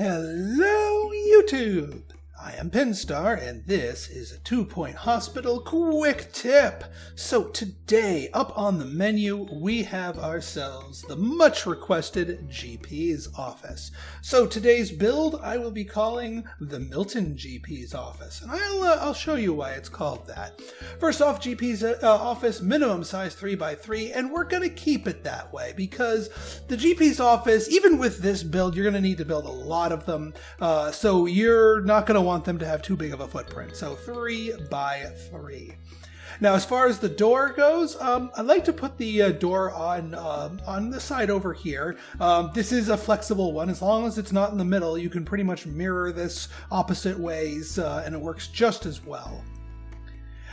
Hello, YouTube! I am Pinstar, and this is a 2-Point Hospital Quick Tip. So today, up on the menu, we have ourselves the much requested GP's office. So today's build, I will be calling the Milton GP's office, and I'll show you why it's called that. First off, GP's office, minimum size 3x3, and we're going to keep it that way because the GP's office, even with this build, you're going to need to build a lot of them, so you're not going to want them to have too big of a footprint. So 3x3. Now, as far as the door goes, I like to put the door on the side over here. This is a flexible one. As long as it's not in the middle, you can pretty much mirror this opposite ways, and it works just as well.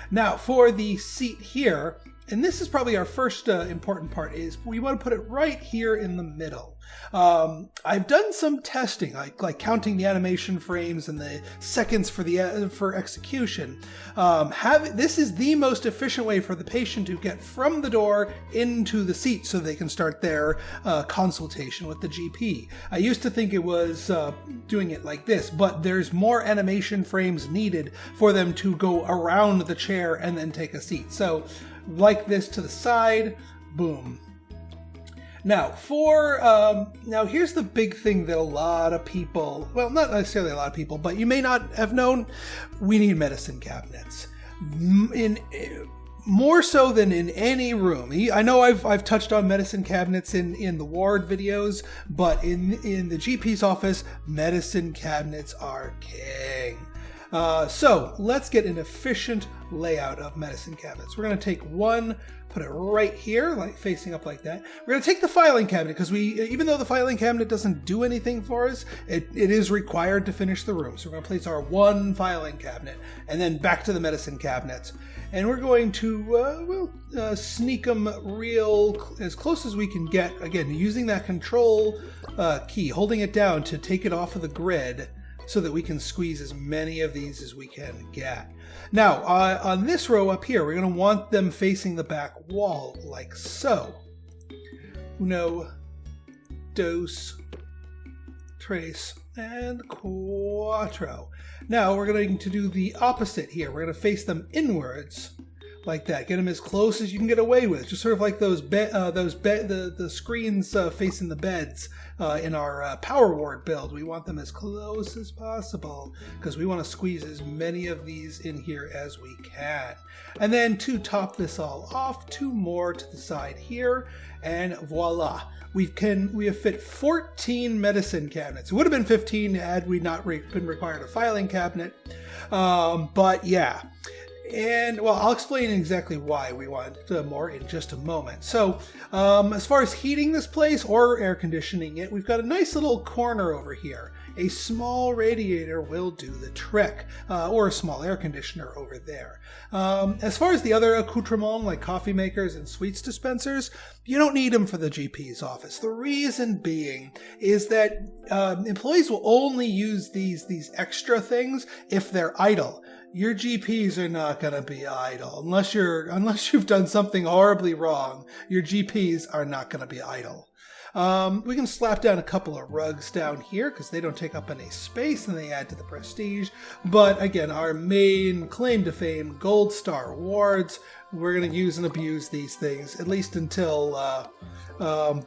Now, for the seat here, and this is probably our first important part, is we want to put it right here in the middle. I've done some testing, like counting the animation frames and the seconds for execution. This is the most efficient way for the patient to get from the door into the seat so they can start their consultation with the GP. I used to think it was doing it like this, but there's more animation frames needed for them to go around the chair and then take a seat. So like this to the side, boom. Now, now here's the big thing that a lot of people, well, not necessarily a lot of people, but you may not have known, we need medicine cabinets. More so than in any room. I know I've touched on medicine cabinets in the ward videos, but in the GP's office, medicine cabinets are king. So let's get an efficient layout of medicine cabinets. We're going to take one, put it right here, like facing up like that. We're going to take the filing cabinet because even though the filing cabinet doesn't do anything for us, it is required to finish the room. So we're going to place our one filing cabinet and then back to the medicine cabinets. And we're going to sneak them as close as we can get. Again, using that control key, holding it down to take it off of the grid, so that we can squeeze as many of these as we can get. Now, on this row up here, we're going to want them facing the back wall, like so. Uno, dos, tres, and cuatro. Now, we're going to do the opposite here. We're going to face them inwards, like that. Get them as close as you can get away with. Just sort of like the screens facing the beds in our power ward build. We want them as close as possible because we want to squeeze as many of these in here as we can. And then to top this all off, two more to the side here, and voila. We have fit 14 medicine cabinets. It would have been 15 had we not been required a filing cabinet. But yeah. And, well, I'll explain exactly why we want more in just a moment. So, as far as heating this place or air conditioning it, we've got a nice little corner over here. A small radiator will do the trick, or a small air conditioner over there. As far as the other accoutrements, like coffee makers and sweets dispensers, you don't need them for the GP's office. The reason being is that employees will only use these extra things if they're idle. Your GPs are not going to be idle. Unless you've done something horribly wrong, your GPs are not going to be idle. We can slap down a couple of rugs down here because they don't take up any space and they add to the prestige. But again, our main claim to fame, Gold Star wards, we're going to use and abuse these things at least until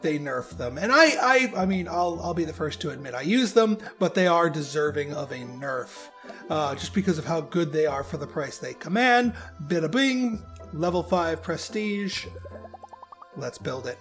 they nerf them. And I mean, I'll be the first to admit I use them, but they are deserving of a nerf. Just because of how good they are for the price they command. Bada bing, level 5 prestige. Let's build it.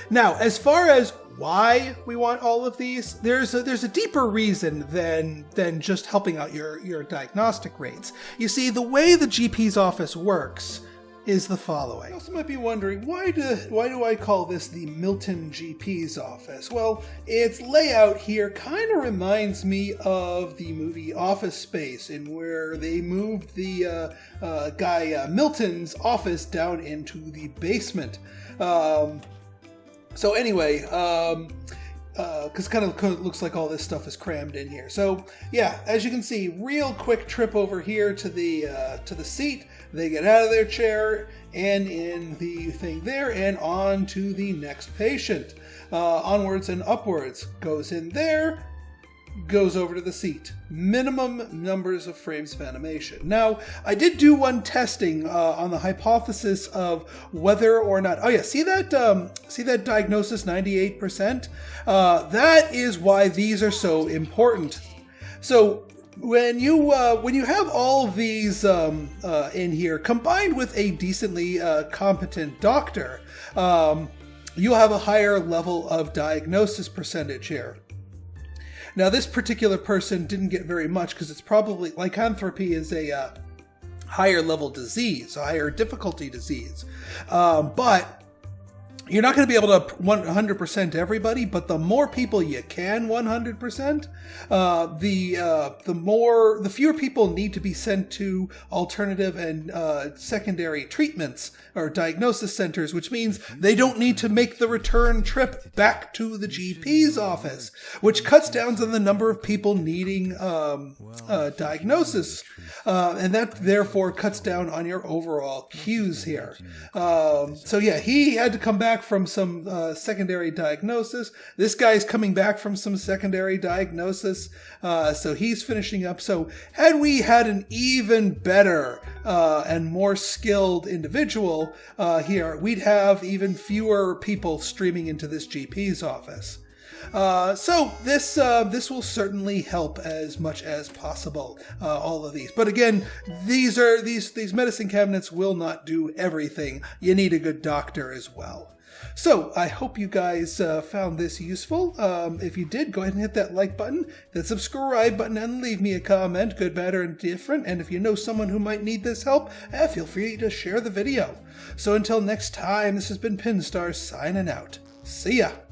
Now, as far as why we want all of these, there's a deeper reason than just helping out your diagnostic rates. You see, the way the GP's office works is the following. You also might be wondering, why do I call this the Milton GP's office? Well, its layout here kind of reminds me of the movie Office Space, in where they moved the guy Milton's office down into the basement. So anyway, because kind of looks like all this stuff is crammed in here. So yeah, as you can see, real quick trip over here to the seat. They get out of their chair and in the thing there and on to the next patient. Onwards and upwards. Goes in there, goes over to the seat. Minimum numbers of frames of animation. Now, I did do one testing on the hypothesis of whether or not. Oh yeah, see that diagnosis 98%? That is why these are so important. So when you have all of these in here, combined with a decently competent doctor, you'll have a higher level of diagnosis percentage here. Now, this particular person didn't get very much because it's probably lycanthropy is a higher level disease, a higher difficulty disease, but you're not going to be able to 100% everybody, but the more people you can 100%, the fewer people need to be sent to alternative and secondary treatments or diagnosis centers, which means they don't need to make the return trip back to the GP's office, which cuts down on the number of people needing diagnosis, and that therefore cuts down on your overall queues here. So yeah, he had to come back from some secondary diagnosis. This guy's coming back from some secondary diagnosis, so he's finishing up. So had we had an even better and more skilled individual here, we'd have even fewer people streaming into this GP's office. So this will certainly help as much as possible, all of these. But again, these medicine cabinets will not do everything. You need a good doctor as well. So I hope you guys found this useful. If you did, go ahead and hit that like button, that subscribe button, and leave me a comment, good, bad, or indifferent. And if you know someone who might need this help, feel free to share the video. So until next time, this has been Pinstar signing out. See ya!